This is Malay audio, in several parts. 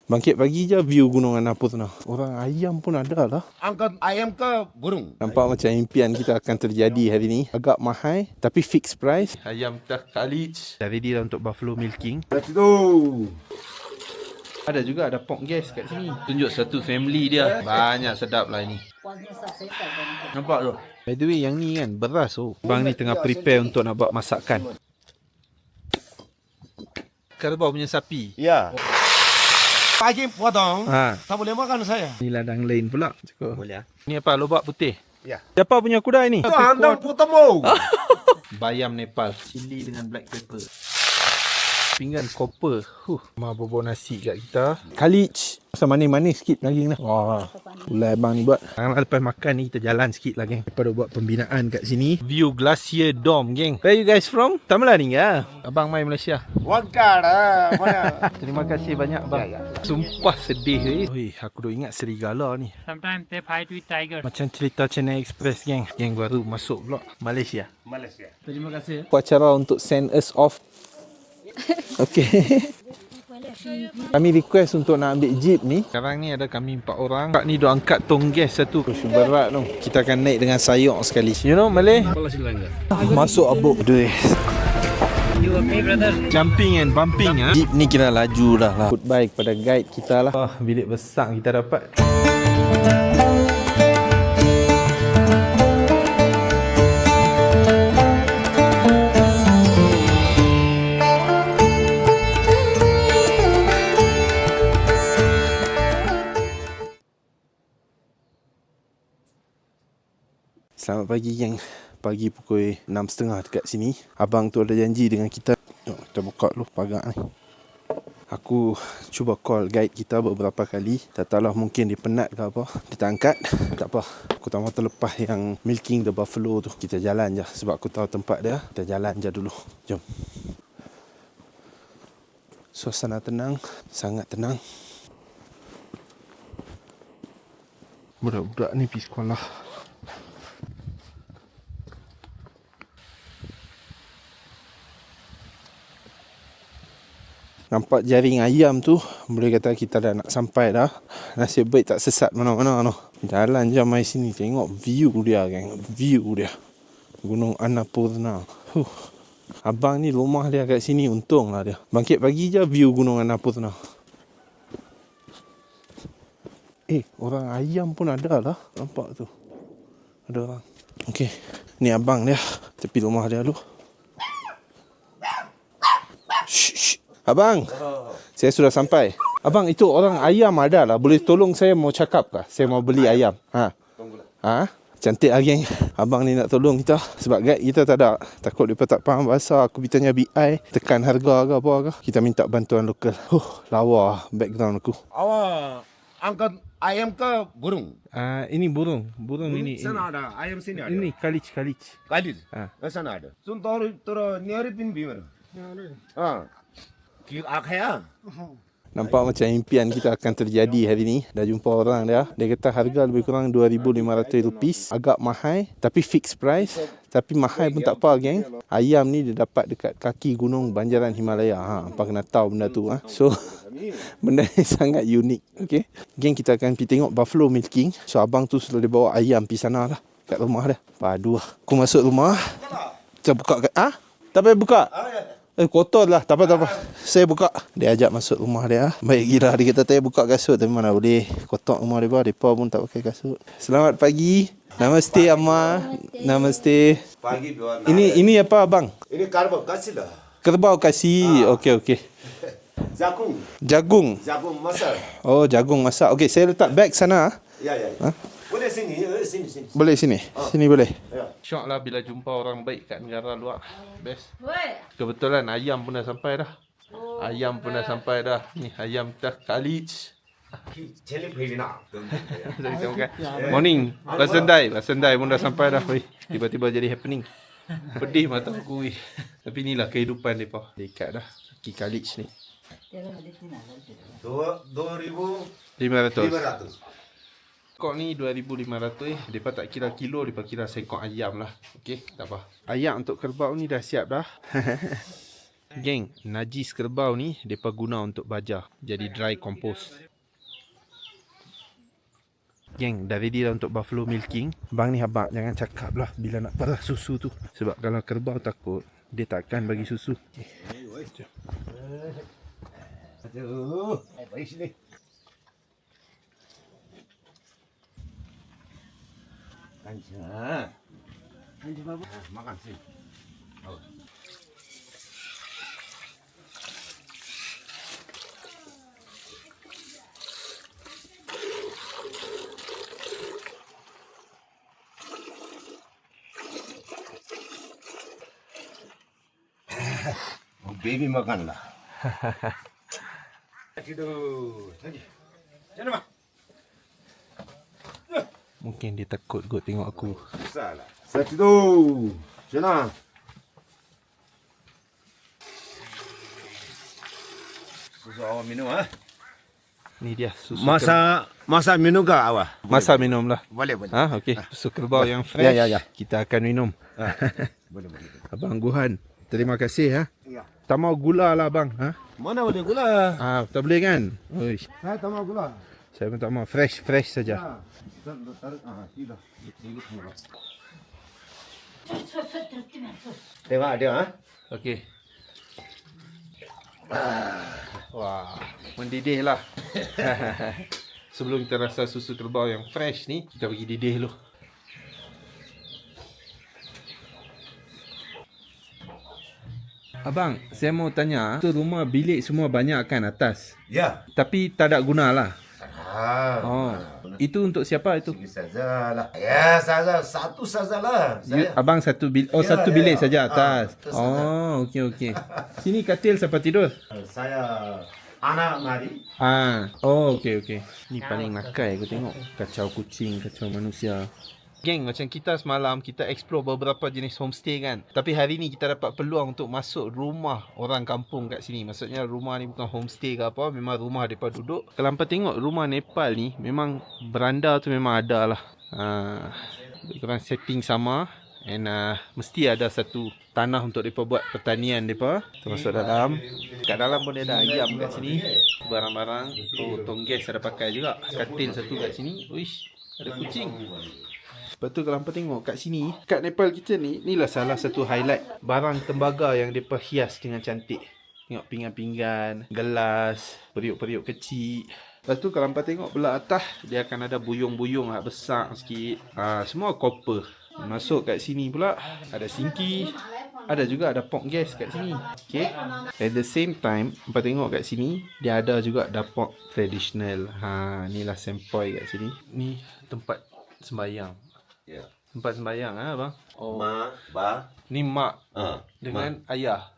Bangkit pagi je view Gunung Annapurna. Orang ayam pun ada lah. Angkat ayam ke burung? Nampak macam impian kita akan terjadi hari ni. Agak mahal tapi fixed price. Ayam dah Khalij. Dah ready dah untuk buffalo milking. Let's go. Ada juga ada pork gas kat sini. Tunjuk satu family dia. Banyak sedap lah ini. Nampak tu? By the way yang ni kan beras tu. Bang ni tengah prepare untuk nak buat masakan. Kerbau punya sapi. Ya. Pagi potong. Ha. Tak boleh makan saya. Ni ladang lain pula. Cukup. Boleh. Ni apa? Lobak putih? Ya. Siapa punya kuda ini? Itu handang putamu. Bayam Nepal. Cili dengan black pepper. Pinggan copper. Ma bobo nasi kat kita. Khalij. Masa manis-manis sikit daging dah. Wah. Ulai abang ni buat. Sekarang lepas makan ni kita jalan sikit lah geng. Daripada buat pembinaan kat sini. View Glacier Dome geng. Where you guys from? Tamil ya? Abang mai Malaysia. Wakar. Terima kasih banyak bang. Sumpah sedih Oi, aku dah ingat serigala ni. Sometimes they fight with tiger. Macam cerita Chennai Express geng. Geng baru masuk pula Malaysia. Malaysia. Terima kasih. Acara untuk send us off. Okay. Kami request untuk nak ambil jeep ni. Sekarang ni ada kami 4 orang. Kak ni dah angkat tong gas satu. Berat tu. Kita akan naik dengan sayok sekali. You know Malay? Masuk abuk. Duit. You okay, brother? Jumping and bumping ha. Jeep ni kira laju dah lah. Goodbye kepada guide kita lah. Bilik besar kita dapat. Selamat pagi geng. Pagi pukul 6.30 dekat sini. Abang tu ada janji dengan kita. Kita buka dulu pagar ni. Aku cuba call guide kita beberapa kali. Tak tahulah mungkin dia penat ke apa. Dia tak angkat. Tak apa. Aku tak mahu terlepas yang milking the buffalo tu. Kita jalan je. Sebab aku tahu tempat dia. Kita jalan je dulu. Jom. Suasana tenang. Sangat tenang. Budak-budak ni pergi sekolah. Nampak jaring ayam tu, boleh kata kita dah nak sampai dah. Nasib baik tak sesat mana-mana tu. Jalan je mai sini, tengok view dia geng. View dia. Gunung Annapurna. Abang ni rumah dia kat sini, untung lah dia. Bangkit pagi je view Gunung Annapurna. Orang ayam pun ada lah. Nampak tu. Ada orang. Okey, ni abang dia. Tepi rumah dia dulu. Shh. Abang, saya sudah sampai. Abang, itu orang ayam ada lah. Boleh tolong saya mau cakap kah? Saya mau beli ayam. Cantik lah geng. Abang ni nak tolong kita. Sebab guide kita tak ada. Takut mereka tak faham bahasa. Aku bertanya BI. Tekan harga ke apa ke. Kita minta bantuan lokal. Lawa background aku. Awak angkat ayam ke burung? Ini burung. Burung ini. Sana ada. Ayam sini ada. Ini Khalij. Khalid. Sana ada. Sun tor nyari pin bimer. Akhaya. Nampak macam impian kita akan terjadi hari ni. Dah jumpa orang dia. Dia kata harga lebih kurang RM2,500. Agak mahal tapi fixed price. Tapi mahal pun tak apa geng. Ayam ni dia dapat dekat kaki gunung Banjaran Himalaya. Apa kena tahu benda tu. So benda ni sangat unik. Okay. Geng kita akan pergi tengok buffalo milking. So abang tu sudah dia bawa ayam pergi sana lah. Kat rumah dia. Padu lah. Aku masuk rumah. Kita buka kat. Tak payah buka. Kotor lah. Tak apa. Saya buka. Dia ajak masuk rumah dia. Baik gila. Dia kata saya buka kasut. Tapi mana boleh. Kotor rumah dia. Mereka pun tak pakai kasut. Selamat pagi. Namaste Amma. Namaste. Pagi biar. Ini apa abang? Ini kerbau kasih lah. Kerbau kasih. Okey. Jagung. Jagung masak. Oh, jagung masak. Okey, saya letak beg sana. Ya. Boleh sini. Boleh sini. Sini boleh. Ya. Syok lah bila jumpa orang baik kat negara luar. Best. Kebetulan ayam pun dah sampai dah. Ayam pun dah sampai dah. Ni ayam dah Khalij. Morning. Basendai pun dah sampai dah. Tiba-tiba jadi happening. Pedih mata aku. Tapi inilah kehidupan mereka. Dekat dah. Kaki Khalij ni. 2,500. Kok ni 2,500 Mereka tak kira kilo, mereka kira sekok ayam lah. Okey, tak apa. Ayam untuk kerbau ni dah siap dah. Geng, najis kerbau ni mereka guna untuk baja. Jadi dry compost. Geng, dah ready dah untuk buffalo milking. Bang ni abang jangan cakap lah bila nak perah susu tu. Sebab kalau kerbau takut, dia takkan bagi susu. Aduh, baik sini. Kanca. Kanca babu. Makan sini. Baby makan lah. Tidur. Tadi. Jangan mak. Mungkin dia takut kot tengok aku. Salah. Saya tidur. Jangan. Susu awak minum ah. Ni dia susu Masa minum ke awak? Masa minum lah. Boleh. Ah, okey. Susu kerbau yang fresh. Ya. Kita akan minum. Boleh. Abang Guhan, terima kasih ha. Ya. Tak mau gula lah bang. Ha? Mana boleh gula? Tak boleh kan? Uish. Saya tak mau gula. Saya pun tak mau. Fresh saja. Tarik. Tidak. Tengok dia ah. Okey. Wah, mendidih lah. Sebelum kita rasa susu kerbau yang fresh ni, kita bagi didih dulu. Abang, saya mau tanya, tu rumah bilik semua banyak kan atas? Ya. Tapi tak ada guna lah. Oh, itu untuk siapa itu? Sini sajalah. Ya, saja satu sajalah. Abang satu bilik, satu bilik saja atas. Okey. Sini katil siapa tidur? Saya anak mari. Okey. Ni paling nakal aku tengok. Kacau kucing, kacau manusia. Geng, macam kita semalam, kita explore beberapa jenis homestay kan. Tapi hari ni kita dapat peluang untuk masuk rumah orang kampung kat sini. Maksudnya rumah ni bukan homestay ke apa, memang rumah mereka duduk. Kalau hampa tengok rumah Nepal ni, memang beranda tu memang ada lah. Korang setting sama. And mesti ada satu tanah untuk mereka buat pertanian mereka. Kita masuk dalam. Kat dalam pun ada ayam kat sini. Barang-barang. Tongges ada pakai juga. Katil satu kat sini. Uish, ada kucing. Lepas tu kalau hampa tengok kat sini, kat Nepal kita ni, inilah salah satu highlight barang tembaga yang mereka hias dengan cantik. Tengok pinggan-pinggan, gelas, periuk-periuk kecil. Lepas tu kalau hampa tengok belah atas, dia akan ada buyung-buyung besar sikit. Semua copper. Masuk kat sini pula, ada sinki. Ada juga ada pot gas kat sini. Okay. At the same time, hampa tengok kat sini, dia ada juga dapur tradisional. Inilah sempoi kat sini. Ni tempat sembahyang. Ya. Tempat sembahyang abang. Ba. Ni mak dengan ayah.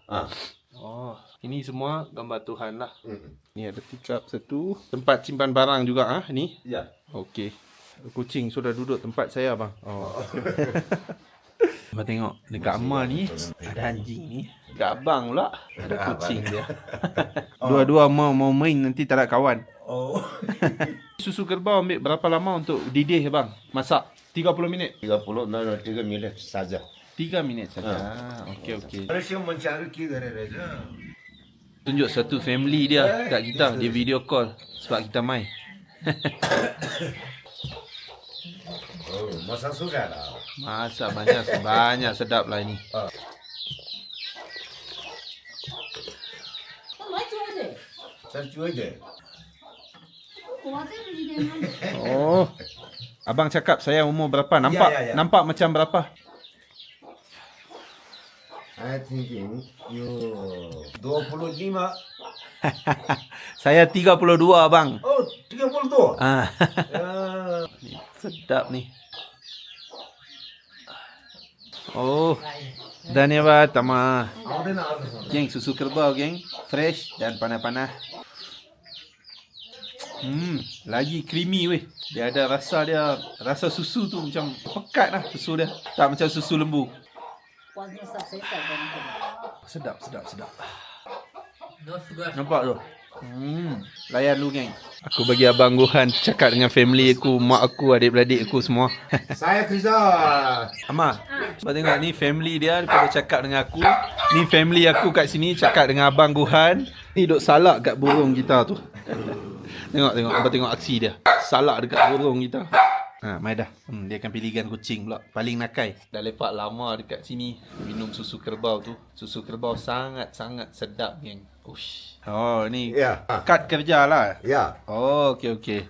Ini semua gambar Tuhan lah. Ni ada teacup satu. Tempat simpan barang juga ni. Ya. Okey. Kucing sudah duduk tempat saya abang. Abang tengok dekat Amma ni ada anjing ni. Dekat abang pula ada kucing dia. Dua-dua mau main nanti tak ada kawan. Susu kerbau ambil berapa lama untuk didih bang? Masak 30 minit. 3 minit saja. 3 minit saja. Okey. Malaysia mencari kita saja. Tunjuk satu family dia kat kita. Dia video call sebab kita main. Masak sudah lah. Masak banyak sedap lah ini. Saya cuy je. Abang cakap saya umur berapa? Nampak Ya. nampak macam berapa? I thinking you 25. Saya 32 abang. Oh, 32. Sedap ni. Dhanyawad Tama. Geng, susu kerbau geng, fresh dan panas-panas. Lagi creamy weh. Dia ada rasa susu tu macam pekat lah susu dia. Tak macam susu lembu. Sedap. No sugar. Nampak tu? Layan lu geng. Aku bagi abang Gohan cakap dengan family aku, mak aku, adik-beradik aku semua. Saya Kriza. Amar, abang tengok ni family dia daripada cakap dengan aku. Ni family aku kat sini cakap dengan abang Gohan. Ni duk salak kat burung kita tu. Tengok, abang tengok aksi dia. Salak dekat burung kita. Mai dah. Dia akan pilihkan kucing pula. Paling nakai. Dah lepak lama dekat sini. Minum susu kerbau tu. Susu kerbau sangat-sangat sedap, geng. Ush. Oh, ni Ya. kad kerja lah. Ya. Oh, okey.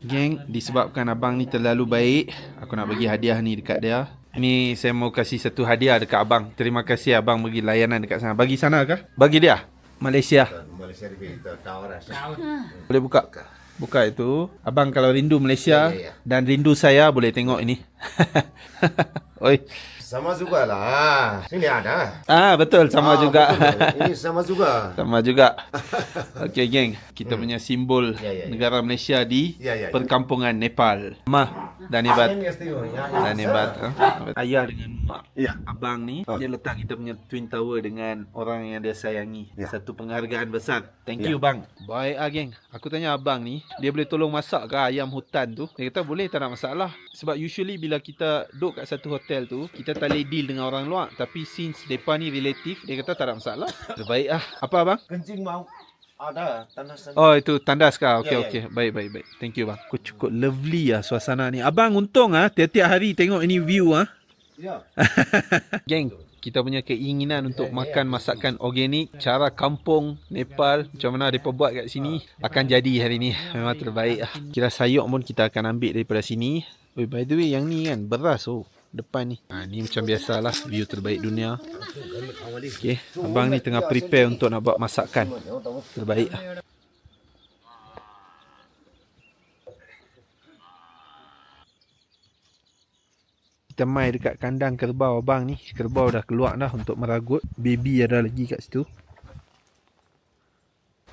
Geng, disebabkan abang ni terlalu baik, aku nak bagi hadiah ni dekat dia. Ni saya mau kasih satu hadiah dekat abang. Terima kasih abang bagi layanan dekat sana. Bagi sana kah? Bagi dia. Malaysia. Malaysia kita tahu rasa. Boleh buka? Buka itu. Abang kalau rindu Malaysia Ya. dan rindu saya boleh tengok ini. Oi. Sama juga lah. Sini ada. Betul sama juga. Betul. Ini sama juga. Sama juga. Okey geng, kita punya simbol Ya. negara Malaysia di Ya. perkampungan Nepal. Mah dan Nebat. Ini mesti ya. Dan Nebat. Ayah dengan mak. Ya. Abang ni dia letak kita punya twin tower dengan orang yang dia sayangi. Ya. Satu penghargaan besar. Thank you bang. Baik geng. Aku tanya abang ni, dia boleh tolong masak ke ayam hutan tu? Dia kata boleh, tak ada masalah. Sebab usually bila kita duduk kat satu hotel tu, kita tak boleh deal dengan orang luar. Tapi since depa ni relatif, dia kata tak ada masalah. Terbaik ah. Apa abang? Kencing mau. Ada tandas. Oh itu tandas kah? Okey Ya. okey. Baik. Thank you bang. Cukup lovely suasana ni. Abang untung tiap-tiap hari tengok ini view Ya. Geng, kita punya keinginan untuk makan masakan organik cara kampung Nepal macam mana mereka buat kat sini akan jadi hari ni. Memang terbaik Kira sayur pun kita akan ambil daripada sini. Oh, by the way yang ni kan beras depan ni. Ni macam biasalah view terbaik dunia. Okey, abang ni tengah prepare untuk nak buat masakan. Terbaik Kita mai dekat kandang kerbau abang ni. Kerbau dah keluar dah untuk meragut. Baby ada lagi kat situ.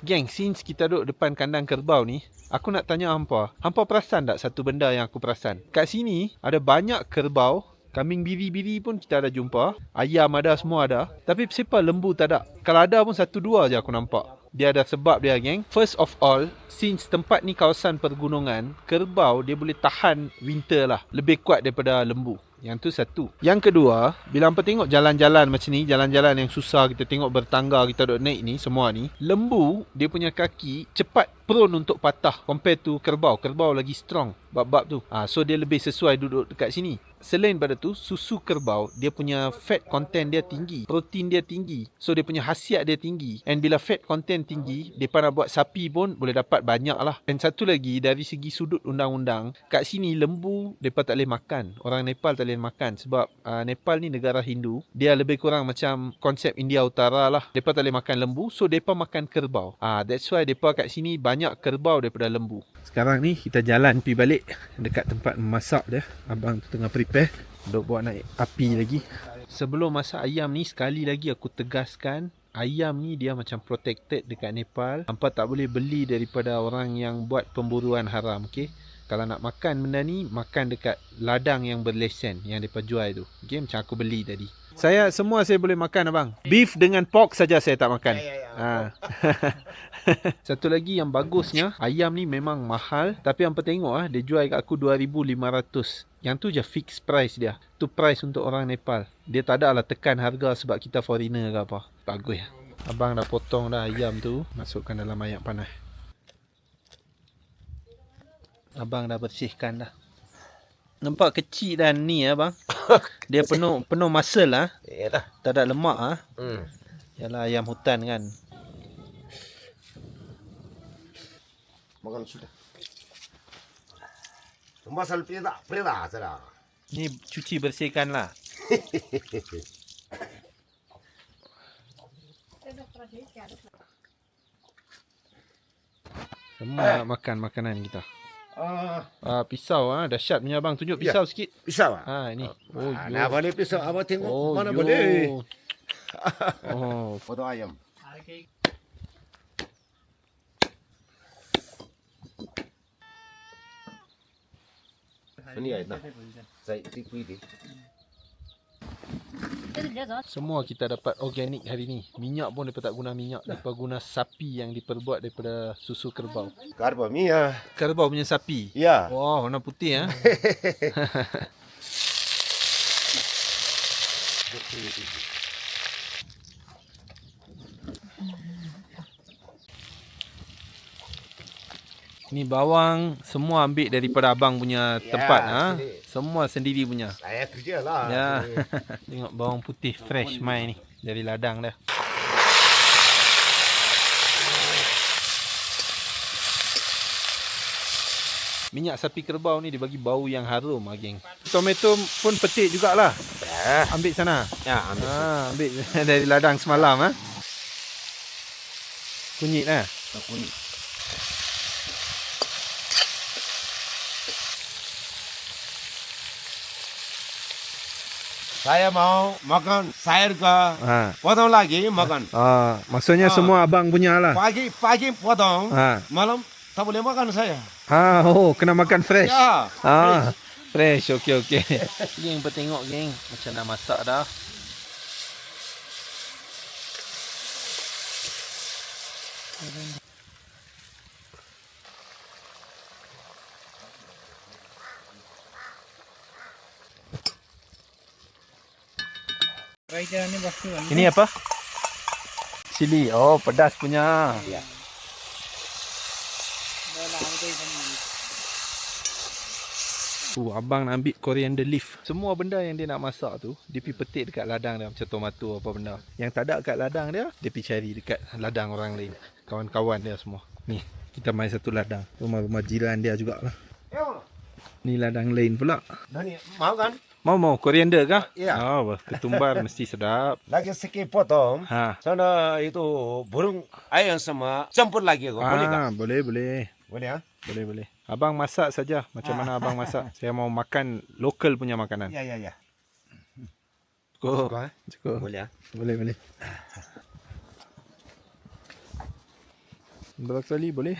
Geng, since kita duduk depan kandang kerbau ni, aku nak tanya hampa. Hampa perasan tak satu benda yang aku perasan? Kat sini ada banyak kerbau. Kambing biri-biri pun kita ada jumpa. Ayam ada, semua ada. Tapi siapa lembu tak ada. Kalau ada pun satu dua je aku nampak. Dia ada sebab dia geng. First of all, since tempat ni kawasan pergunungan, kerbau dia boleh tahan winter lah. Lebih kuat daripada lembu. Yang tu satu. Yang kedua, bila hampa tengok jalan-jalan macam ni, jalan-jalan yang susah kita tengok bertangga, kita duduk naik ni, semua ni, lembu dia punya kaki cepat prone untuk patah compare to kerbau. Kerbau lagi strong bab-bab tu. So dia lebih sesuai duduk dekat sini. Selain pada tu, susu kerbau dia punya fat content dia tinggi, protein dia tinggi. So dia punya khasiat dia tinggi. And bila fat content tinggi, depa nak buat sapi pun boleh dapat banyak lah. Dan satu lagi dari segi sudut undang-undang, kat sini lembu depa tak boleh makan. Orang Nepal tak boleh makan sebab Nepal ni negara Hindu. Dia lebih kurang macam konsep India Utara lah. Depa tak boleh makan lembu, so depa makan kerbau. That's why depa kat sini banyak kerbau daripada lembu. Sekarang ni kita jalan pergi balik dekat tempat memasak dia. Abang tu tengah prepare duk buat naik api lagi. Sebelum masak ayam ni, sekali lagi aku tegaskan, ayam ni dia macam protected dekat Nepal. Hampa tak boleh beli daripada orang yang buat pemburuan haram, okey? Kalau nak makan benda ni, makan dekat ladang yang berlesen yang mereka jual tu. Okey, macam aku beli tadi. Saya boleh makan abang. Beef dengan pork saja saya tak makan. Satu lagi yang bagusnya, ayam ni memang mahal, tapi hampa tengok dia jual kat aku 2,500. Yang tu je fixed price dia. Tu price untuk orang Nepal. Dia tak ada lah tekan harga sebab kita foreigner ke apa. Bagus. Abang dah potong dah ayam tu, masukkan dalam air panas. Abang dah bersihkan dah. Nampak kecil dan ni bang. Dia penuh muscle lah. Yalah. Tak ada lemak Yalah ayam hutan kan. Makan sudah. Masal peda saja. Ni cuci bersihkan lah. Semua nak makan makanan kita. Pisau dahsyat punya abang. Tunjuk pisau sikit. Pisau Ini. Nah, boleh pisau. Abang tengok mana yo. boleh. Oh, Potong ayam. Okay. Ini ayam. Saya tikui dia. Semua kita dapat organik hari ni. Minyak pun mereka tak guna minyak. Mereka guna sapi yang diperbuat daripada susu kerbau. Karba Mia. Kerbau punya sapi. Ya. Wah, warna putih ah. Ni bawang semua ambil daripada abang punya tempat ha. Semua sendiri punya. Saya kerja lah. Ya. Tengok bawang putih fresh mai ni dari ladang dah. Minyak sapi kerbau ni dia bagi bau yang harum ah geng. Tomato pun petik jugalah. Ambil sana. Ya, ambil. Ambil dari ladang semalam ah. Kunyit lah. Kunyit. Saya mau makan sayur ke potong lagi makan. Maksudnya semua abang punya lah. Pagi potong, Ha. malam tak boleh makan saya. Kena makan fresh. Ya. Fresh. Okey. Geng tengok geng macam dah masak dah. Ini apa? Cili. Oh, pedas punya. Ya. Abang nak ambil coriander leaf. Semua benda yang dia nak masak tu, dia pergi petik dekat ladang dia. Macam tomato apa benda. Yang tak ada kat ladang dia, dia pergi cari dekat ladang orang lain. Kawan-kawan dia semua. Ni, kita main satu ladang. Rumah-rumah jiran dia jugalah. Ni ladang lain pula. Nani, mau kan? Mau coriander kah? Ya. Ketumbar mesti sedap. Lagi sikit potong. Sana itu burung ayam sama campur lagi. Boleh tak? Boleh. Boleh ya? Boleh. Abang masak saja. Macam mana abang masak? Saya mau makan lokal punya makanan. Ya. Cukup. Boleh ya? Boleh. Brokoli boleh?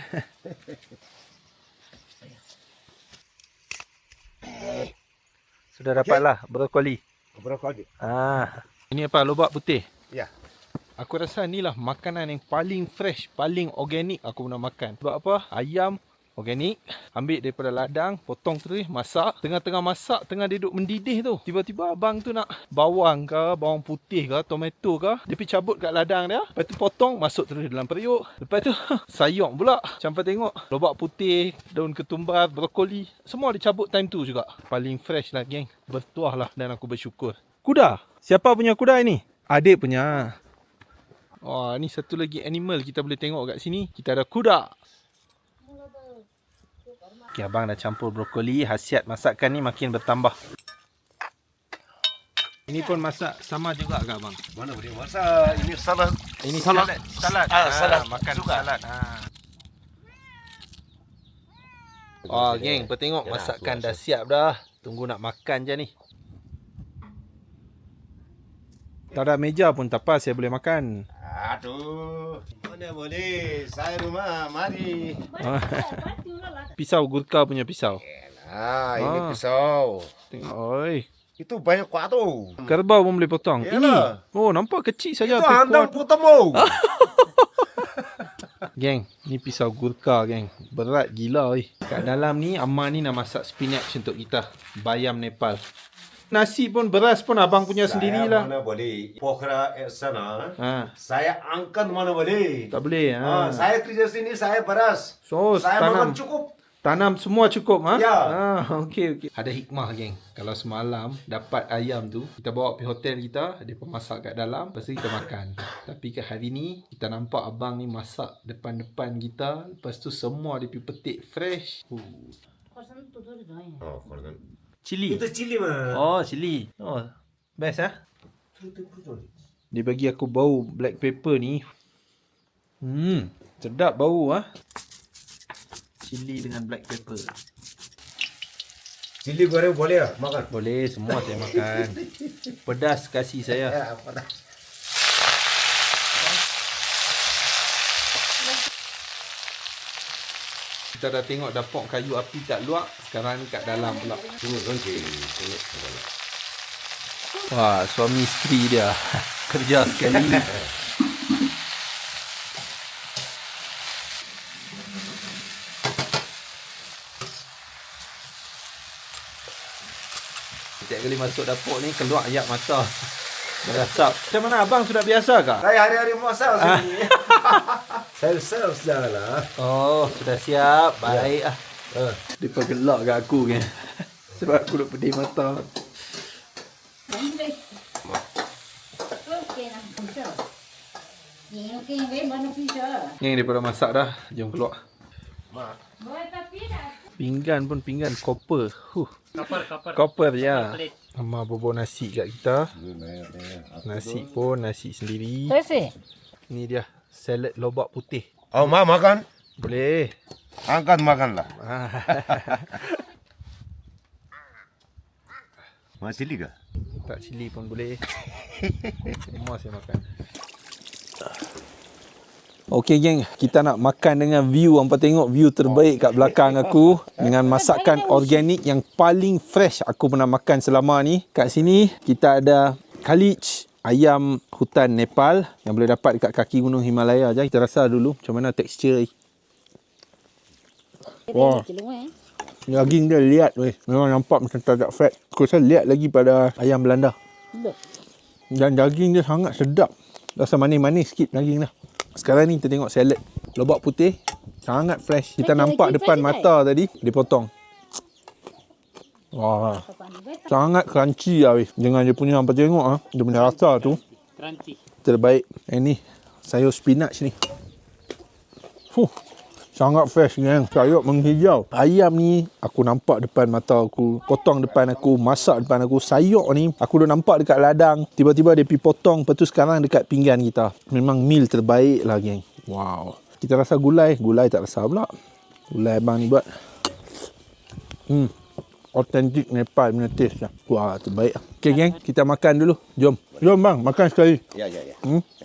Sudah dapatlah brokoli. Brokoli. Ini apa? Lobak putih. Ya. Aku rasa inilah makanan yang paling fresh, paling organik aku pernah makan. Sebab apa? Ayam organik, ambil daripada ladang, potong terus, masak. Tengah-tengah masak, tengah dia duduk mendidih tu. Tiba-tiba abang tu nak bawang ke, bawang putih ke, tomato ke. Dia pergi cabut kat ladang dia. Lepas tu potong, masuk terus dalam periuk. Lepas tu sayur pula. Campur tengok. Lobak putih, daun ketumbar, brokoli. Semua dia cabut time tu juga. Paling fresh lah geng. Bertuah lah dan aku bersyukur. Kuda. Siapa punya kuda ini? Adik punya. Ni satu lagi animal kita boleh tengok kat sini. Kita ada kuda. Okay, abang dah campur brokoli. Khasiat masakan ni makin bertambah. Ini pun masak sama juga ke abang? Mana boleh masak? Ini salad. Ini salad. Salad. Makan Suka. salad. Geng, tengok masakan dah siap dah. Tunggu nak makan je ni. Tak ada meja pun tak apa, saya boleh makan. Aduh, mana boleh? Saya rumah, mari. Pisau gurkha punya pisau. Ini pisau. Tengok, oi. Itu banyak kuat tu. Kerbau pun boleh potong. Yalah. Ini. Nampak kecil saja. Itu handang putemu. Geng, ni pisau gurkha geng. Berat gila oi. Kat dalam ni Ammar ni nak masak spinach untuk kita. Bayam Nepal. Nasi pun, beras pun abang punya sendirilah. Mana boleh? Pokhara sana. Ha. Saya angkat mana boleh? Tak boleh. Saya kerja sini, saya beras. So, Saya makan cukup. Tanam semua cukup Ya. Okey. Ada hikmah geng. Kalau semalam dapat ayam tu, kita bawa pergi hotel kita, dia pemasak kat dalam, lepas tu kita makan. Tapi ke hari ni kita nampak abang ni masak depan-depan kita, lepas tu semua dia pergi petik fresh. Cili. Itu cili mah. Cili. Best Dia bagi aku bau black pepper ni. Sedap bau Cili dengan black pepper. Cili goreng boleh makan? Boleh, semua saya makan. Pedas kasih saya. Ya, pedas. Kita dah tengok dapur kayu api kat luar, sekarang ni kat dalam pula. Tunggu. Wah, suami isteri dia kerja sekali. Setiap kali masuk dapur ni keluar ayat mata. Merasap. Macam mana abang sudah biasa kah? Saya hari-hari masak sini. Self dah lah. Oh, sudah siap. Baik ah. Depa gelak kat aku kan. Sebab aku duk pedih mata. Yang daripada masak dah. Jom keluar. Pinggan pun pinggan copper. Copper. Copper ya. Plate. Mama bobo nasi kat kita. Nasi pun nasi sendiri. Ni dia salad lobak putih. Oh, Ma makan? Boleh. Angkat makan lah. Ma cili ke? Tak cili pun boleh. Semua saya makan. Okey geng, kita nak makan dengan view. Hampa tengok view terbaik kat belakang aku dengan masakan organik yang paling fresh aku pernah makan selama ni. Kat sini kita ada kalich, ayam hutan Nepal yang boleh dapat dekat kaki gunung Himalaya. Jom kita rasa dulu macam mana tekstur ni. Wah. Daging dia liat weh. Memang nampak macam tak ada fat. Aku rasa liat lagi pada ayam Belanda. Dan daging dia sangat sedap. Rasa manis-manis sikit daging dah. Sekarang ni kita tengok salad lobak putih. Sangat fresh. Kita nampak depan mata tadi dipotong. Wah. Sangat crunchy lah weh. Dengan dia punya apa tengok ah, dia punya rasa tu Crunchy. terbaik. Ni sayur spinach ni. Sangat fresh geng. Sayur menghijau. Ayam ni aku nampak depan mata aku. Potong depan aku. Masak depan aku. Sayur ni aku dah nampak dekat ladang. Tiba-tiba dia pergi potong. Lepas tu sekarang dekat pinggan kita. Memang meal terbaik lah geng. Wow. Kita rasa gulai. Gulai tak rasa pula. Gulai abang ni buat. Authentic Nepal punya taste lah. Wah, terbaik. Okay geng, kita makan dulu. Jom. Jom bang, makan sekali. Ya.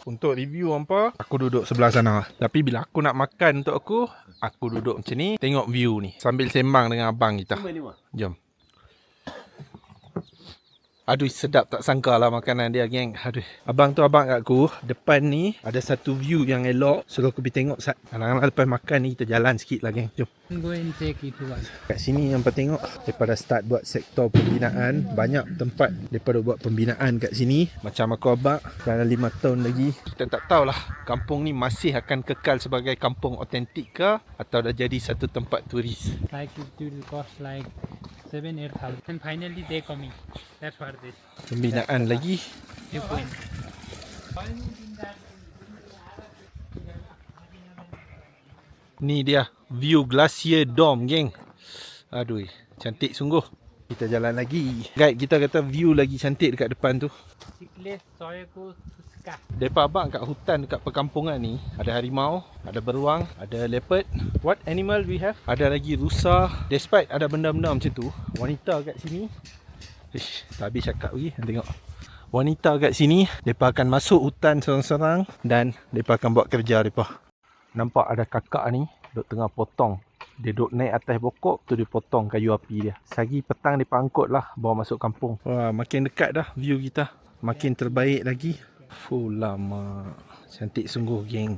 Untuk review hampa, aku duduk sebelah sana. Tapi bila aku nak makan untuk aku duduk macam ni, tengok view ni. Sambil sembang dengan abang kita. Jom. Aduh, sedap tak sangka lah makanan dia geng. Aduh. Abang tu abang kat aku, depan ni ada satu view yang elok. Suruh aku pergi tengok. Kadang-kadang lepas makan ni kita jalan sikit lah geng. Jom. Go and take it one. Kat sini yang tengok daripada start buat sektor pembinaan, banyak tempat daripada buat pembinaan kat sini. Macam aku abang dalam 5 tahun lagi, kita tak tahulah kampung ni masih akan kekal sebagai kampung autentik ke atau dah jadi satu tempat turis. Like it will cost like 7-8,000. And finally they coming. That's what this. Pembinaan lagi. Viewpoint. Ni dia view Glacier Dome geng. Aduh, cantik sungguh. Kita jalan lagi. Guide kita kata view lagi cantik dekat depan tu. Sikles soyko suska. Depa abang kat hutan dekat perkampungan ni ada harimau, ada beruang, ada leopard. What animal we have? Ada lagi rusa. Despite ada benda-benda macam tu, wanita kat sini. Tak habis cakap lagi. Tengok. Wanita kat sini, depa akan masuk hutan sorang-sorang dan depa akan buat kerja depa. Nampak ada kakak ni duk tengah potong. Dia duk naik atas pokok tu dia potong kayu api dia. Sehari petang dia angkut lah bawa masuk kampung. Wah, makin dekat dah view kita. Makin terbaik lagi. Fuh lama. Cantik sungguh geng.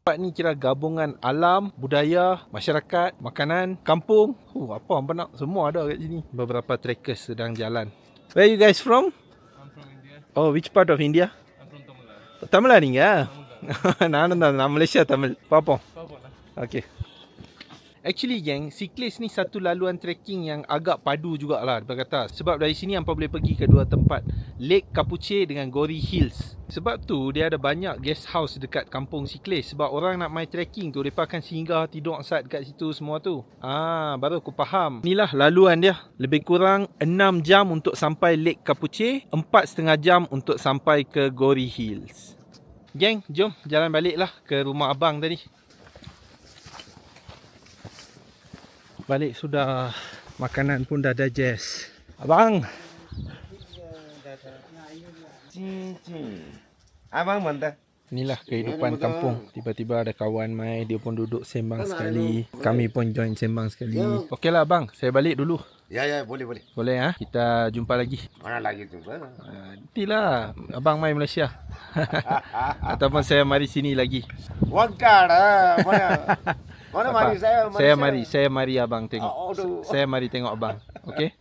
Tempat ni kira gabungan alam, budaya, masyarakat, makanan, kampung. Apa hampa nak? Semua ada kat sini. Beberapa trekkers sedang jalan. Where you guys from? I'm from India. Oh, which part of India? I'm from Tamil Nadu. Tamil நீங்க? நான் Malaysia Tamil. பாப்போம். Okay. Actually geng, Siklis ni satu laluan trekking yang agak padu jugalah dia kata. Sebab dari sini hampa boleh pergi ke dua tempat, Lake Kapuche dengan Gori Hills. Sebab tu dia ada banyak guest house dekat kampung Siklis. Sebab orang nak main trekking tu, mereka akan singgah tidur sat dekat situ semua tu. Baru aku faham. Inilah laluan dia. Lebih kurang 6 jam untuk sampai Lake Kapuche, 4,5 jam untuk sampai ke Gori Hills. Geng, jom jalan balik lah ke rumah abang tadi. Balik sudah. Makanan pun dah digest. Abang. Abang mana? Inilah kehidupan kampung. Tiba-tiba ada kawan mai, dia pun duduk sembang sekali. Kami pun join sembang sekali. Okeylah abang, saya balik dulu. Ya, boleh. Boleh ha? Kita jumpa lagi. Mana lagi jumpa? Nantilah abang mai Malaysia. Ataupun saya mari sini lagi. Wangkar, mana mari saya? Saya mari abang tengok. Aduh. Saya mari tengok abang. Okey?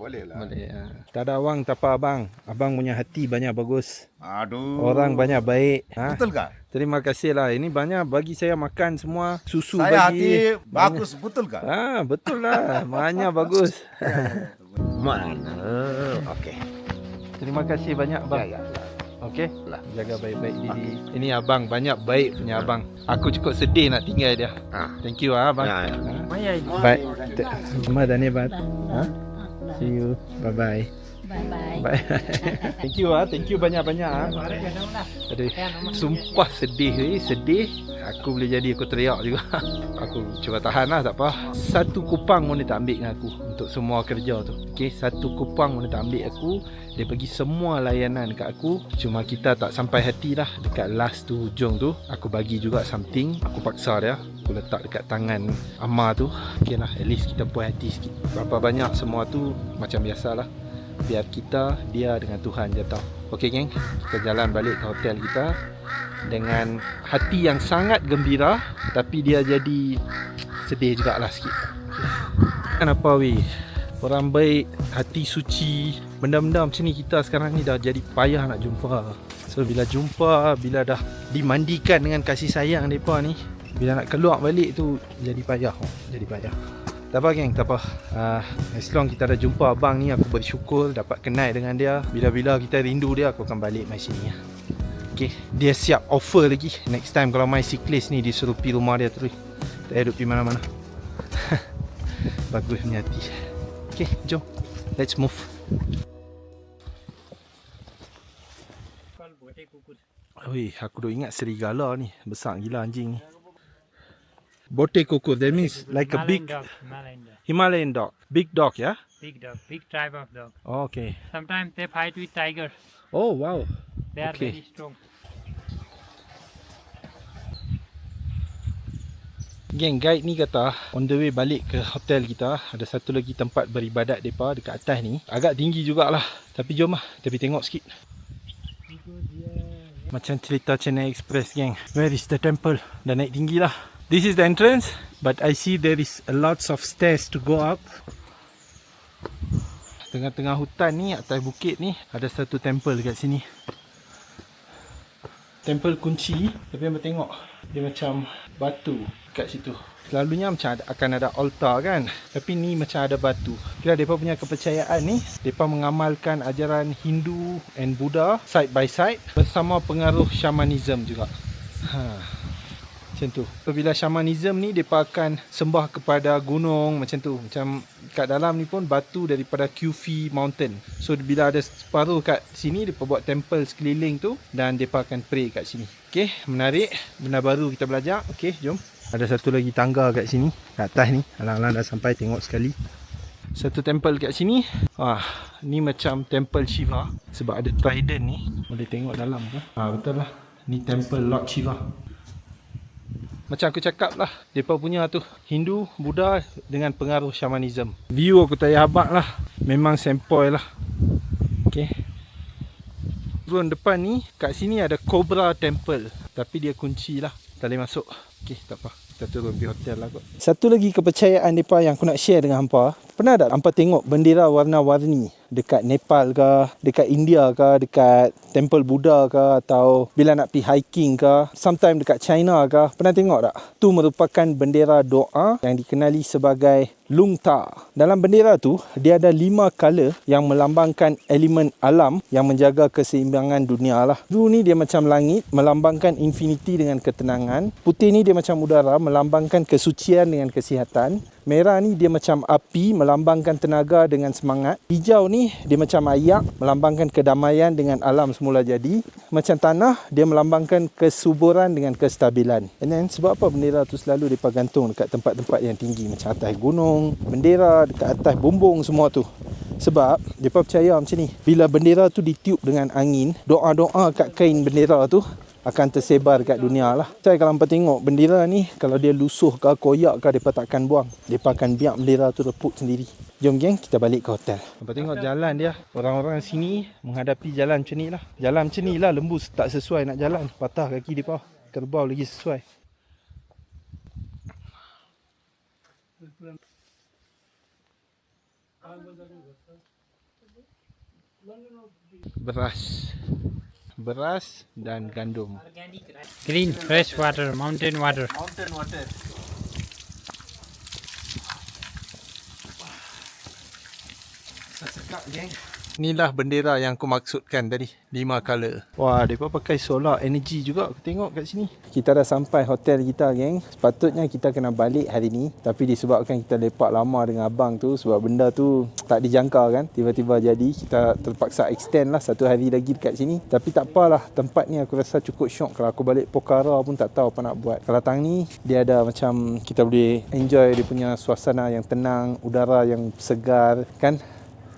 Boleh lah. Boleh. Tak ada wang tak apa abang. Abang punya hati banyak bagus. Aduh. Orang banyak baik. Ha? Betul kah? Terima kasih lah. Ini banyak bagi saya makan semua. Susu Saya bagi. hati bagus, betul kah? Betul lah. Banyak bagus. Mana? Okey. Terima kasih banyak bang. Ya. Okey. Jaga baik-baik diri. Ini abang banyak baik punya abang. Aku cukup sedih nak tinggal dia. Thank you abang. Ya. Baik. Terima kasih bang. See you. Bye-bye. Bye. Thank you thank you banyak-banyak Aduh, sumpah sedih sedih. Aku boleh jadi aku teriak juga. Aku cuba tahan lah, tak apa. Satu kupang pun dia tak ambil dengan aku untuk semua kerja tu. Okay, satu kupang pun dia tak ambil aku. Dia bagi semua layanan dekat aku. Cuma kita tak sampai hati lah. Dekat last tu, hujung tu, aku bagi juga something. Aku paksa dia, aku letak dekat tangan Amma tu. Okay lah, at least kita puas hati sikit. Berapa banyak semua tu macam biasalah. Biar kita, dia dengan Tuhan je tahu. Okey geng, kita jalan balik ke hotel kita dengan hati yang sangat gembira, tapi dia jadi sedih jugalah sikit. Kenapa weh? Orang baik, hati suci, benda-benda macam ni kita sekarang ni dah jadi payah nak jumpa. So bila jumpa, bila dah dimandikan dengan kasih sayang mereka ni, bila nak keluar balik tu jadi payah. Tak apa geng, tak apa. As long kita dah jumpa abang ni, aku bersyukur dapat kenal dengan dia. Bila-bila kita rindu dia, aku akan balik mai sini. Okay, dia siap offer lagi. Next time kalau mai cyclist ni, disuruh pergi rumah dia terus. Tak payah duduk pergi mana-mana. Bagus punya hati. Okay, jom. Let's move. Oi, aku dah ingat serigala ni. Besar gila anjing ni. Bote kukur, that means like a big Himalayan dog. Big dog, yeah? Big dog, big tribe of dog. Oh, okay. Sometimes they fight with tigers. Oh, wow. They are Okay. very strong. Geng, guide ni kata on the way balik ke hotel kita, ada satu lagi tempat beribadat mereka dekat atas ni. Agak tinggi jugalah. Tapi jom lah, kita pergi tengok sikit. Macam cerita Chennai Express, geng. Where is the temple? Dah naik tinggi lah. This is the entrance, but I see there is a lots of stairs to go up. Tengah-tengah hutan ni, atas bukit ni, ada satu temple dekat sini. Temple kunci, tapi apa tengok, dia macam batu kat situ. Selalunya macam akan ada altar kan, tapi ni macam ada batu. Kira mereka punya kepercayaan ni, mereka mengamalkan ajaran Hindu and Buddha side by side bersama pengaruh shamanism juga. Macam tu. Apabila shamanism ni, mereka akan sembah kepada gunung macam tu. Macam kat dalam ni pun batu daripada Qfi Mountain. So bila ada separuh kat sini, mereka buat temple sekeliling tu dan mereka akan pray kat sini. Okay, menarik. Benda baru kita belajar. Okay, jom. Ada satu lagi tangga kat sini, kat atas ni. Alang-alang dah sampai, tengok sekali. Satu temple kat sini. Ni macam temple Shiva. Sebab ada trident ni. Boleh tengok dalam ke? Betul lah. Ni temple Lord Shiva. Macam aku cakap lah, mereka punya tu Hindu, Buddha dengan pengaruh shamanism. View aku tak payah habak lah. Memang sempoi lah. Okay. Turun depan ni, kat sini ada Cobra Temple. Tapi dia kunci lah, tak boleh masuk. Okay, tak apa. Kita turun di hotel lah kot. Satu lagi kepercayaan mereka yang aku nak share dengan hampa. Pernah tak hampa tengok bendera warna-warni dekat Nepal ke, dekat India ke, dekat temple Buddha ke, atau bila nak pergi hiking ke, sometimes dekat China ke? Pernah tengok tak? Tu merupakan bendera doa yang dikenali sebagai Lungta. Dalam bendera tu, dia ada 5 color yang melambangkan elemen alam yang menjaga keseimbangan dunia lah. Biru ni dia macam langit, melambangkan infinity dengan ketenangan. Putih ni dia macam udara, melambangkan kesucian dengan kesihatan. Merah ni dia macam api, melambangkan tenaga dengan semangat. Hijau ni dia macam ayak, melambangkan kedamaian dengan alam semula jadi. Macam tanah, dia melambangkan kesuburan dengan kestabilan. And then sebab apa bendera tu selalu mereka gantung dekat tempat-tempat yang tinggi, macam atas gunung, bendera dekat atas bumbung semua tu. Sebab mereka percaya macam ni, bila bendera tu ditiup dengan angin, doa-doa kat kain bendera tu akan tersebar dekat dunia lah. Saya kalau hampa tengok bendera ni, kalau dia lusuh ke koyak ke, mereka takkan buang. Mereka akan biar bendera tu reput sendiri. Jom geng, kita balik ke hotel. Hampa tengok jalan dia. Orang-orang sini menghadapi jalan macam ni lah. Jalan macam ni lah, lembu tak sesuai nak jalan. Patah kaki dia pau. Kerbau lagi sesuai. Beras dan gandum. Green, fresh water, mountain water. Mountain water. Sesekap geng. Inilah bendera yang aku maksudkan tadi, 5 color. Wah, mereka pakai solar energy juga. Aku tengok kat sini. Kita dah sampai hotel kita geng. Sepatutnya kita kena balik hari ni, tapi disebabkan kita lepak lama dengan abang tu, sebab benda tu tak dijangka kan, tiba-tiba jadi, kita terpaksa extend lah 1 hari lagi dekat sini. Tapi tak apalah, tempat ni aku rasa cukup syok. Kalau aku balik Pokhara pun tak tahu apa nak buat. Kelantan ni dia ada macam kita boleh enjoy dia punya suasana yang tenang, udara yang segar kan.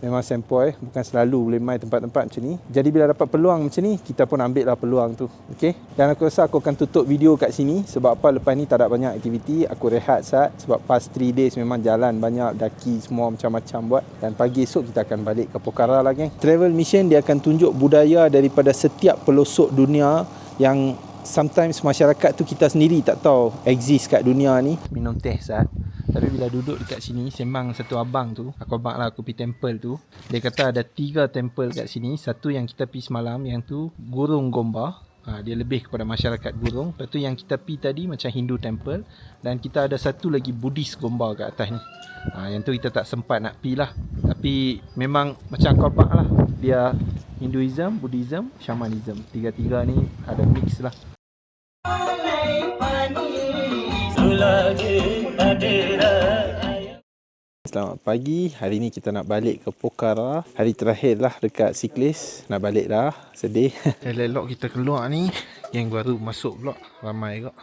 Memang sempoi, bukan selalu boleh main tempat-tempat macam ni. Jadi bila dapat peluang macam ni, kita pun ambil lah peluang tu. Okay? Dan aku rasa aku akan tutup video kat sini. Sebab apa, lepas ni tak ada banyak aktiviti. Aku rehat sat. Sebab past 3 days memang jalan banyak, daki semua macam-macam buat. Dan pagi esok kita akan balik ke Pokhara lah geng. Travel mission dia akan tunjuk budaya daripada setiap pelosok dunia yang sometimes masyarakat tu kita sendiri tak tahu exist kat dunia ni. Minum teh sat. Tapi bila duduk dekat sini, sembang satu abang tu, aku abang lah, aku pergi temple tu. Dia kata ada 3 temple kat sini. Satu yang kita pergi semalam, yang tu Gurung Gomba. Dia lebih kepada masyarakat Gurung. Lepas tu yang kita pergi tadi macam Hindu temple. Dan kita ada satu lagi Buddhist Gomba kat atas ni. Yang tu kita tak sempat nak pergi lah. Tapi memang macam aku abang lah. Dia Hinduism, Buddhism, Shamanism. 3-3 ni ada mix lah. Selamat pagi. Hari ni kita nak balik ke Pokhara. Hari terakhir lah dekat Siklis. Nak balik dah. Sedih. Elok kita keluar ni. Yang baru masuk pula. Ramai kak.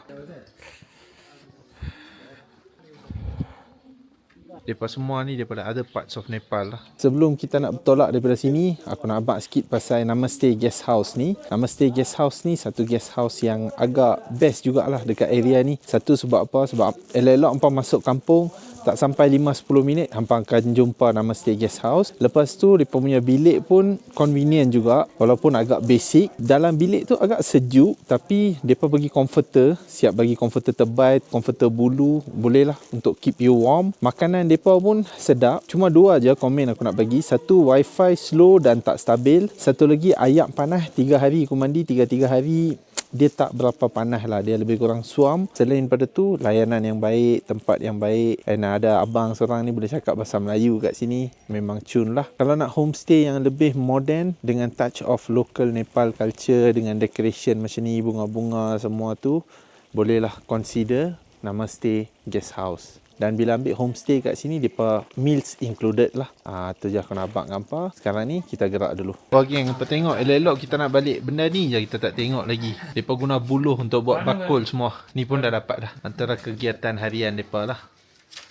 Mereka semua ni daripada other parts of Nepal lah. Sebelum kita nak bertolak daripada sini, aku nak abang sikit pasal Namaste Guest House ni. Namaste Guest House ni satu guest house yang agak best jugalah dekat area ni. Satu sebab apa? Sebab elok-elok hampa masuk kampung, tak sampai 5-10 minit hampa akan jumpa Namaste Guest House. Lepas tu mereka punya bilik pun convenient juga, walaupun agak basic. Dalam bilik tu agak sejuk, tapi mereka bagi comforter, siap bagi comforter terbaik, comforter bulu, boleh lah untuk keep you warm. Makanan mereka pun sedap. Cuma 2 je komen aku nak bagi. Satu, wifi slow dan tak stabil. Satu lagi, ayak panas 3 hari aku mandi, 3 hari dia tak berapa panas lah, dia lebih kurang suam. Selain daripada tu, layanan yang baik, tempat yang baik. Dan ada abang seorang ni boleh cakap bahasa Melayu kat sini, memang cun lah. Kalau nak homestay yang lebih modern dengan touch of local Nepal culture, dengan decoration macam ni, bunga-bunga semua tu, bolehlah consider Namaste Guest House. Dan bila ambil homestay kat sini, mereka meals included lah. Tu je aku nak abang gambar. Sekarang ni kita gerak dulu. Oh geng, apa tengok elok-elok kita nak balik. Benda ni je kita tak tengok lagi. Mereka guna buluh untuk buat bakul semua. Ni pun dah dapat dah. Antara kegiatan harian mereka lah.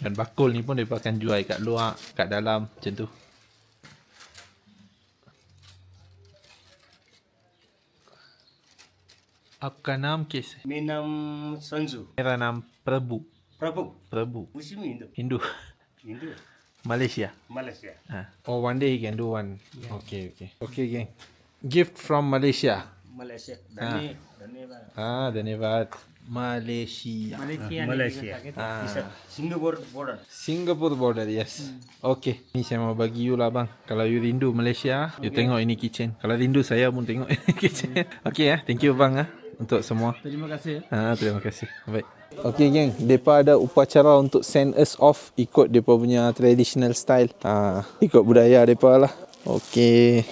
Dan bakul ni pun mereka akan jual kat luar, kat dalam macam tu. Apka naam kaise? मेरा नाम Sanju. Mera naam Prabhu. Prabhu Muslim Hindu. Hindu Malaysia. Malaysia. Oh, one day he can do one. Yeah. Okay, gang. Gift from Malaysia. Malaysia धन्यवाद. Dhanyavad. Malaysia. Singapore border. Singapore border, yes. Okay. Ni saya mau bagi you lah bang. Kalau you rindu Malaysia, you tengok ini kitchen. Kalau rindu saya pun tengok ini kitchen. Okay thank you bang untuk semua. Terima kasih. Terima kasih. Baik. Okay geng, mereka ada upacara untuk send us off ikut mereka punya traditional style. Ikut budaya mereka lah. Okay.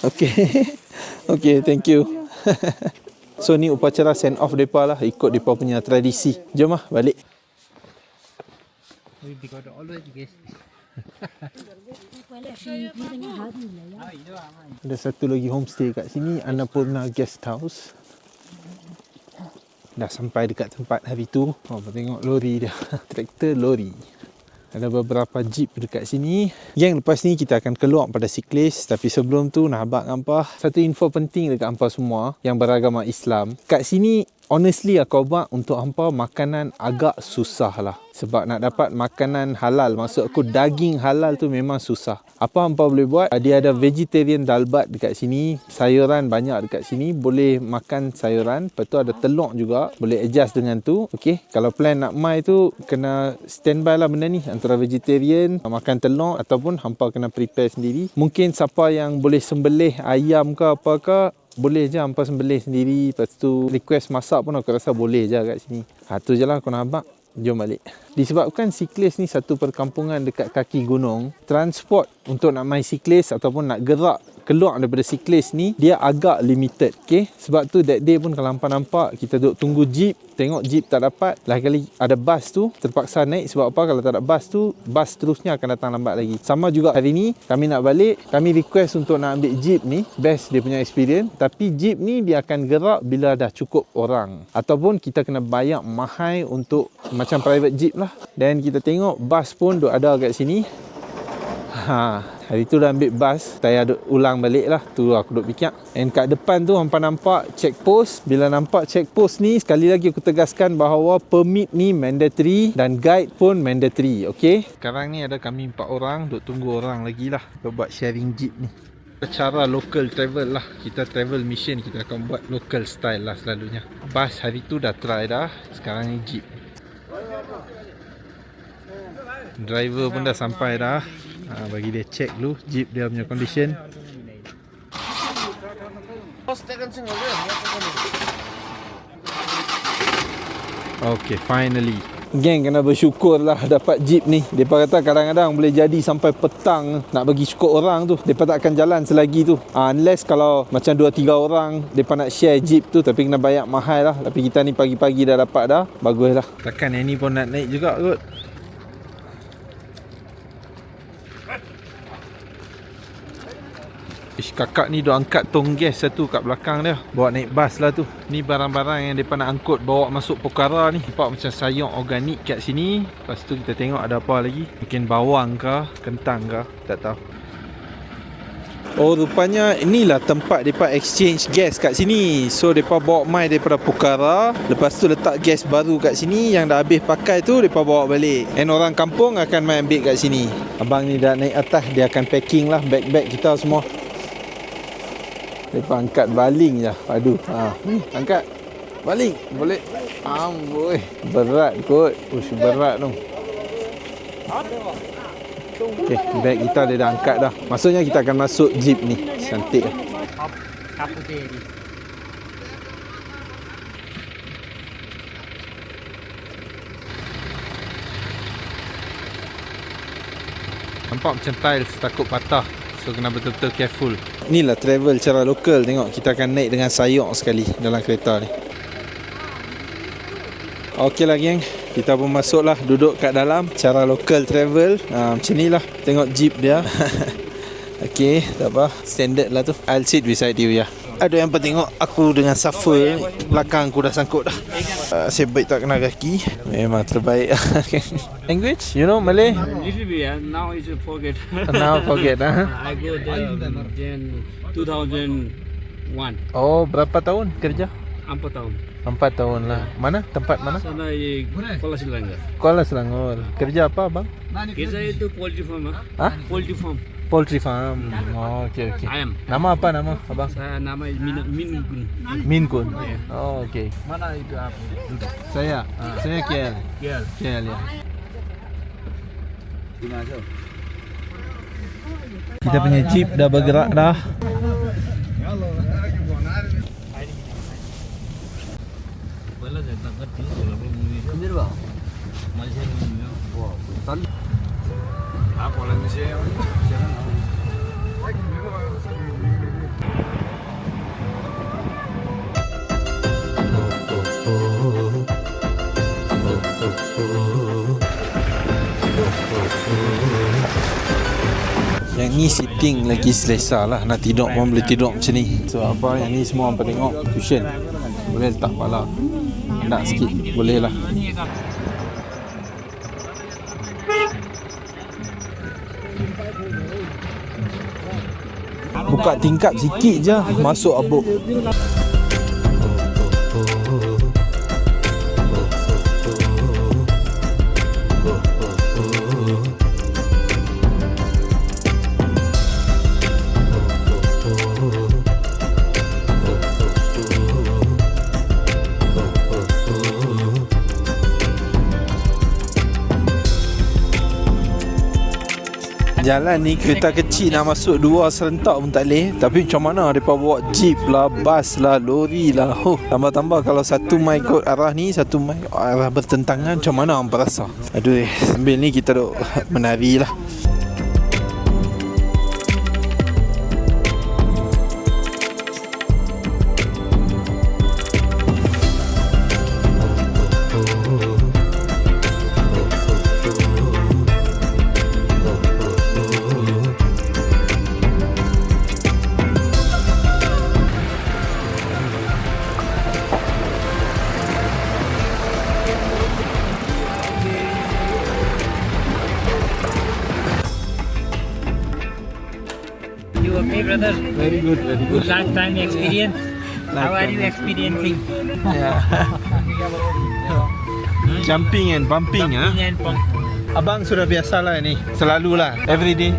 Okay. Okay, thank you. So ni upacara send off mereka lah, ikut mereka punya tradisi. Jom lah balik. We got always guests. Ada satu lagi homestay kat sini, Annapurna Guest House. Dah sampai dekat tempat hari tu. Tengok lori dia. Traktor lori. Ada beberapa jeep dekat sini. Yang lepas ni kita akan keluar pada siklis. Tapi sebelum tu nak abang hampa satu info penting dekat hampa semua yang beragama Islam. Kat sini honestly aku abang untuk hampa makanan agak susah lah. Sebab nak dapat makanan halal, maksud aku daging halal tu memang susah. Apa hampa boleh buat? Dia ada vegetarian dalbat dekat sini. Sayuran banyak dekat sini. Boleh makan sayuran. Lepas tu ada telur juga. Boleh adjust dengan tu. Okay. Kalau plan nak mai tu kena standby lah benda ni. Antara vegetarian, makan telur ataupun hampa kena prepare sendiri. Mungkin siapa yang boleh sembelih ayam ke apa ke, boleh je hampa sembelih sendiri. Lepas tu request masak pun aku rasa boleh je kat sini. Tu je lah aku nak abang. Jom balik. Disebabkan Siklis ni satu perkampungan dekat kaki gunung, transport untuk nak main Siklis ataupun nak gerak keluar daripada Siklis ni dia agak limited. Okay? Sebab tu that day pun kalau hampa nampak kita duduk tunggu jeep, tengok jeep tak dapat, lagi kali ada bas tu terpaksa naik. Sebab apa? Kalau tak ada bas tu, bas terusnya akan datang lambat lagi. Sama juga hari ni kami nak balik, kami request untuk nak ambil jeep ni, best dia punya experience. Tapi jeep ni dia akan gerak bila dah cukup orang, ataupun kita kena bayar mahal untuk macam private jeep lah. Dan kita tengok bas pun duk ada kat sini. Hari tu dah ambil bas, saya duk ulang balik lah. Tu aku duk fikir. And kat depan tu hampa nampak check post. Bila nampak check post ni, sekali lagi aku tegaskan bahawa permit ni mandatory dan guide pun mandatory. Okay? Sekarang ni ada kami 4 orang, duk tunggu orang lagi lah buat sharing jeep ni. Cara local travel lah. Kita travel mission, kita akan buat local style lah selalunya. Bas hari tu dah try dah. Sekarang ni jeep. Driver pun dah sampai dah. Bagi dia check dulu jeep dia punya condition. Okay, finally. Geng kena bersyukur lah dapat jeep ni. Mereka kata kadang-kadang boleh jadi sampai petang nak bagi cukup orang tu. Mereka tak akan jalan selagi tu. Unless kalau macam 2-3 orang mereka nak share jeep tu, tapi kena bayar mahal lah. Tapi kita ni pagi-pagi dah dapat dah. Bagus lah. Takkan yang ni pun nak naik juga kot. Kakak ni duk angkat tong gas satu kat belakang dia. Bawa naik bas lah tu. Ni barang-barang yang mereka nak angkut bawa masuk Pokhara ni. Nampak macam sayur organik kat sini. Lepas tu kita tengok ada apa lagi. Mungkin bawang ke, kentang ke, tak tahu. Oh, rupanya inilah tempat mereka exchange gas kat sini. So mereka bawa mai daripada Pokhara. Lepas tu letak gas baru kat sini. Yang dah habis pakai tu mereka bawa balik. And orang kampung akan mai ambil kat sini. Abang ni dah naik atas. Dia akan packing lah bag-bag kita semua. Mereka angkat baling je. Aduh. Angkat baling. Boleh. Amboi. Berat kot. Ush, berat tu. Okay, bag kita dia dah angkat dah. Maksudnya kita akan masuk jeep ni. Cantik lah. Nampak macam tiles, takut patah. So kena betul-betul careful. Inilah travel cara lokal. Tengok kita akan naik dengan sayur sekali dalam kereta ni. Okey lah geng, kita pun masuk lah, duduk kat dalam. Cara lokal travel macam ni lah. Tengok jeep dia. Okey, tak apa, standard lah tu. I'll sit beside you ya. Ada yang tengok aku dengan suffer. Belakang aku dah sangkut dah. Saya baik tak kena kaki. Memang terbaik. Language? You know Malay? Little bit, yeah. Now it's forget. Now forget I go there in 2001. Oh, berapa tahun kerja? 4 tahun. 4 tahun lah. Mana? Tempat mana? Sana Kuala Selangor. Kuala Selangor. Kerja apa bang? Kerja itu poultry farm. Poultry farm. Poultry farm. Oh, okey okey. I am. Nama apa nama abang? Saya nama Min Kun. Min Kun. Yeah. Oh, okey. Mana itu apa? Saya KL. KL ya. Kita punya jeep dah bergerak dah. Yang ni sitting lagi selesa lah. Nak tidur pun boleh tidur macam ni. So apa yang ni semua hampa tengok cushion. Boleh letak kepala. Nak sikit boleh lah. Buka tingkap sikit je, masuk abuk. Jalan ni kereta kecil nak masuk dua serentak pun tak boleh. Tapi macam mana mereka bawa jeep lah, bas lah, lori lah. Tambah-tambah kalau satu mai ikut arah ni, satu mai arah bertentangan, macam mana orang berasa. Aduh, sambil ni kita duk menari lah. You okay, brother? Very good, very Good last time experience. How are you experiencing? Jumping and bumping, Jumping and pump. Abang sudah biasa lah ni, selalulah, every day.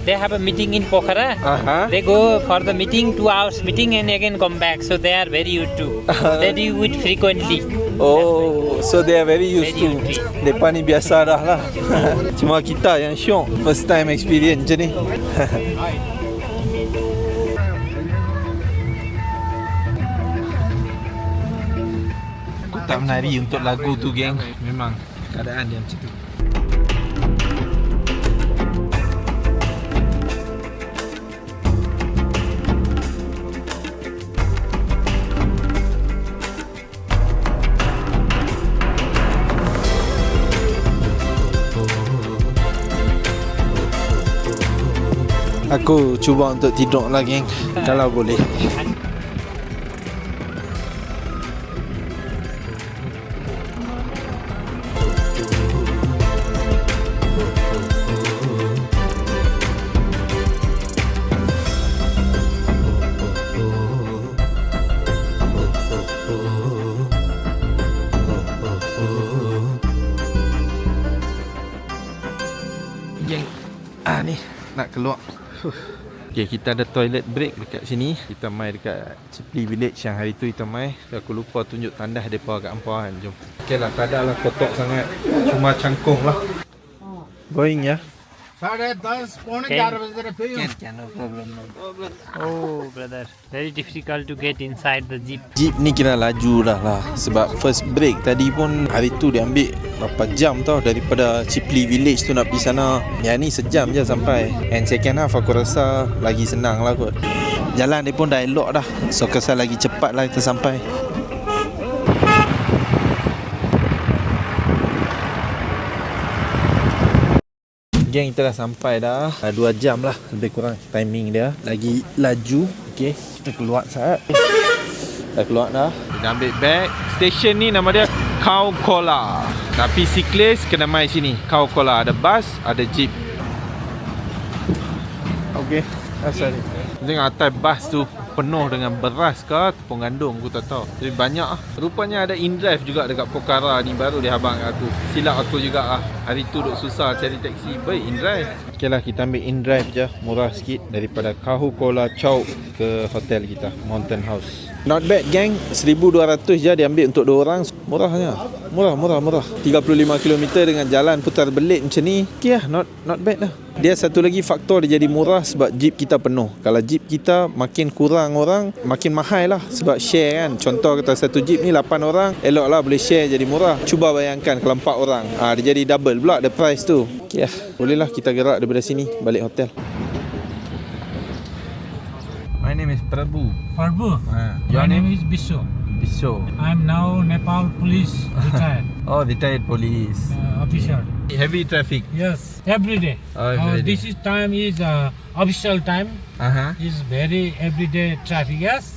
They have a meeting in Pokhara. Aha. They go for the meeting, 2 hours meeting, and again come back. So they are very used to. They do it frequently. Oh, so they are very used to. Very used. Depan ni biasa dah lah. Cuma kita yang syok, first time experience je ni. Aku tak menari untuk lagu tu, geng. Memang keadaan dia macam tu. Aku cuba untuk tidur lah, geng, kalau boleh. Geng, ni nak keluar. Okay, kita ada toilet break dekat sini. Kita mai dekat Cipli Village yang hari tu kita mai. Aku lupa tunjuk tandas depa kat hampa kan. Jom. Okay lah, tak ada lah kotor sangat. Cuma cangkung lah. Going ya. 10:30 पौने 11 बजे तेरे पे Oh, brother. Very difficult to get inside the jeep. Jeep ni kira laju dah lah. Sebab first break tadi pun hari tu dia ambil berapa jam tau. Daripada Cipli Village tu nak pergi sana. Yang ni sejam je sampai. And second half aku rasa lagi senang lah kot. Jalan dia pun dah elok dah. So kesan lagi cepat lah kita sampai. Geng, kita dah sampai dah. 2 jam lah lebih kurang timing dia. Lagi laju. Okay, kita keluar saat. Dah keluar dah. Kita ambil bag. Station ni nama dia Khao Kola. Tapi siklis kena mai sini. Khao Kola. Ada bus, ada jeep. Okay, asal ni. Tengok atas bus tu penuh dengan beras ke tepung gandum, aku tak tahu. Tapi banyak lah. Rupanya ada InDrive juga dekat Pokhara ni, baru dia habang kat aku. Silap aku juga lah. Hari tu duk susah cari taksi. Baik InDrive. Okay lah, kita ambil InDrive je. Murah sikit daripada Khao Kola Chow ke hotel kita, Mountain House. Not bad, gang. 1,200 je dia ambil untuk 2 orang. Murahnya. Murah. 35 km dengan jalan putar belit macam ni. Okay lah, not bad lah. Dia satu lagi faktor dia jadi murah sebab jeep kita penuh. Kalau jeep kita makin kurang orang, makin mahal lah. Sebab share kan. Contoh kata satu jeep ni 8 orang, elok lah boleh share jadi murah. Cuba bayangkan kalau 4 orang, dia jadi double pula the price tu. Okay lah, boleh lah kita gerak daripada sini balik hotel. My name is Prabhu. Prabhu, Your my name is Bisho. Bisho. I am now Nepal police retired Oh, retired police. officer. Heavy traffic. Yes, every day. Oh, every day. This is time is official time. Is very everyday traffic. Yes.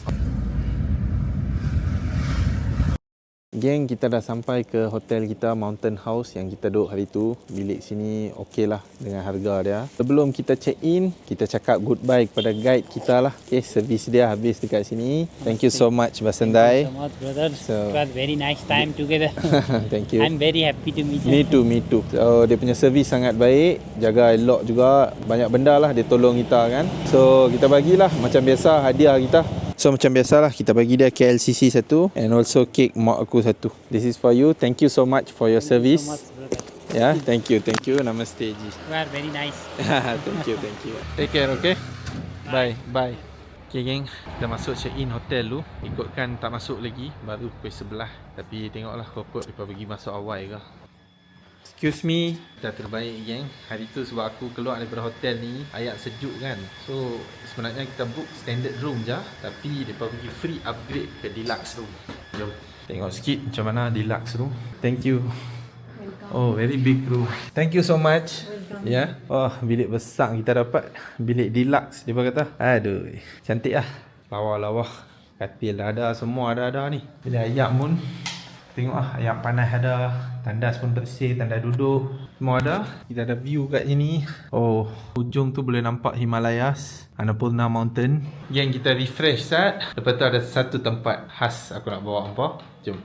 Geng, kita dah sampai ke hotel kita, Mountain House yang kita duduk hari tu. Bilik sini okey lah dengan harga dia. Sebelum kita check in, kita cakap goodbye kepada guide kita lah. Okay, servis dia habis dekat sini. Thank you so much, Basandai. So much, brother. So- It was very nice time together. Thank you. I'm very happy to meet you. Me too. So, dia punya servis sangat baik. Jaga elok juga. Banyak benda lah dia tolong kita kan. So, kita bagilah macam biasa hadiah kita. So, macam biasalah kita bagi dia KLCC satu and also kek mak aku satu. This is for you. Thank you so much for your service. So much, brother. Yeah, thank you. Namaste Ji. You are very nice. Thank you. Take care, okay? Bye. Okay geng, kita masuk check in hotel dulu. Ikutkan tak masuk lagi, baru pukul 11. Tapi tengoklah kokot mereka pergi masuk awal ke. Excuse me, kita terbaik geng. Hari tu sebab aku keluar daripada hotel ni, ayat sejuk kan. So sebenarnya kita book standard room je, tapi mereka pergi free upgrade ke deluxe room. Jom tengok sikit macam mana deluxe room. Thank you. Oh, very big room. Thank you so much. Ya. Yeah. Oh, bilik besar kita dapat. Bilik deluxe dia kata. Aduh, cantik lah. Lawa-lawa. Katil dah ada, semua ada ni. Bilik ayam pun tengok lah, ayam panas ada. Tandas pun bersih, tanda duduk. Semua ada. Kita ada view kat sini. Oh, hujung tu boleh nampak Himalayas, Annapurna Mountain. Yang kita refresh sat. Lepas tu ada satu tempat khas aku nak bawa hampa. Jom.